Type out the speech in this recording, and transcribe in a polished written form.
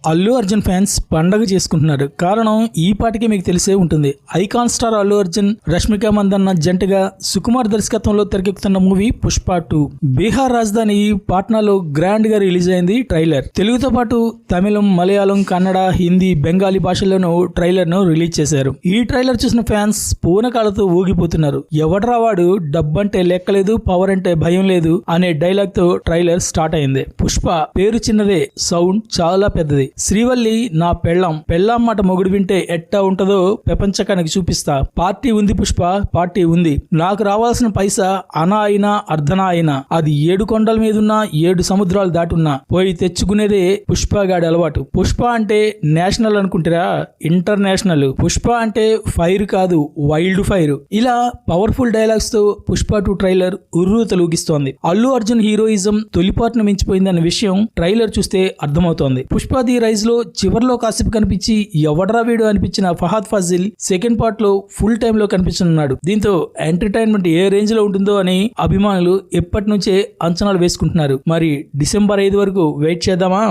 Allu Arjun fans పండగ చేసుకుంటున్నారు. కారణం ఈ పాటికి మీకు తెలిసే ఉంటుంది. ఐకాన్ స్టార్ అల్లు అర్జున్, రష్మిక మందన్న జంటగా సుకుమార్ దర్శకత్వంలో తెరకెక్కుతున్న మూవీ పుష్ప 2 బీహార్ రాజధాని పాట్నాలో గ్రాండ్ గా రిలీజ్ అయింది. ట్రైలర్ తెలుగుతో పాటు తమిళం, మలయాళం, కన్నడ, హిందీ, బెంగాలీ భాషల్లోనూ ట్రైలర్ ను రిలీజ్ చేశారు. ఈ ట్రైలర్ చూసిన ఫ్యాన్స్ పూనకాలతో ఊగిపోతున్నారు. ఎవడ్రా వాడు, డబ్బంటే లెక్కలేదు, పవర్ అంటే భయం లేదు అనే డైలాగ్ తో ట్రైలర్ స్టార్ట్ అయింది. పుష్ప పేరు చిన్నదే, సౌండ్ చాలా పెద్దది. శ్రీవల్లి నా పెళ్ళాం మాట మొగుడు వింటే ఎట్టా ఉంటదో ప్రపంచకానికి చూపిస్తా. పార్టీ ఉంది పుష్ప, పార్టీ ఉంది. నాకు రావాల్సిన పైసా అనా అయినా అర్ధనా అయినా, అది 7 కొండల మీదున్నా 7 సముద్రాలు దాటున్నా పోయి తెచ్చుకునేదే పుష్పగాడి అలవాటు. పుష్ప అంటే నేషనల్ అనుకుంటారా? ఇంటర్నేషనల్. పుష్ప అంటే ఫైర్ కాదు, వైల్డ్ ఫైర్. ఇలా పవర్ఫుల్ డైలాగ్స్ తో పుష్ప 2 ట్రైలర్ ఉర్రూ తొలగిస్తోంది. అల్లు అర్జున్ హీరోయిజం తొలిపాటును మించిపోయిందన్న విషయం ట్రైలర్ చూస్తే అర్థమవుతోంది. పుష్ప ది రైజ్ లో చివర్లో కాసేపు కనిపించి ఎవడ్రా వీడు అనిపించిన ఫహాద్ ఫాజిల్ సెకండ్ పార్ట్ లో ఫుల్ టైమ్ లో కనిపించనున్నాడు. దీంతో ఎంటర్టైన్మెంట్ ఏ రేంజ్ లో ఉంటుందో అని అభిమానులు ఎప్పటి నుంచే అంచనాలు వేసుకుంటున్నారు. మరి డిసెంబర్ 5 వరకు వెయిట్ చేద్దామా?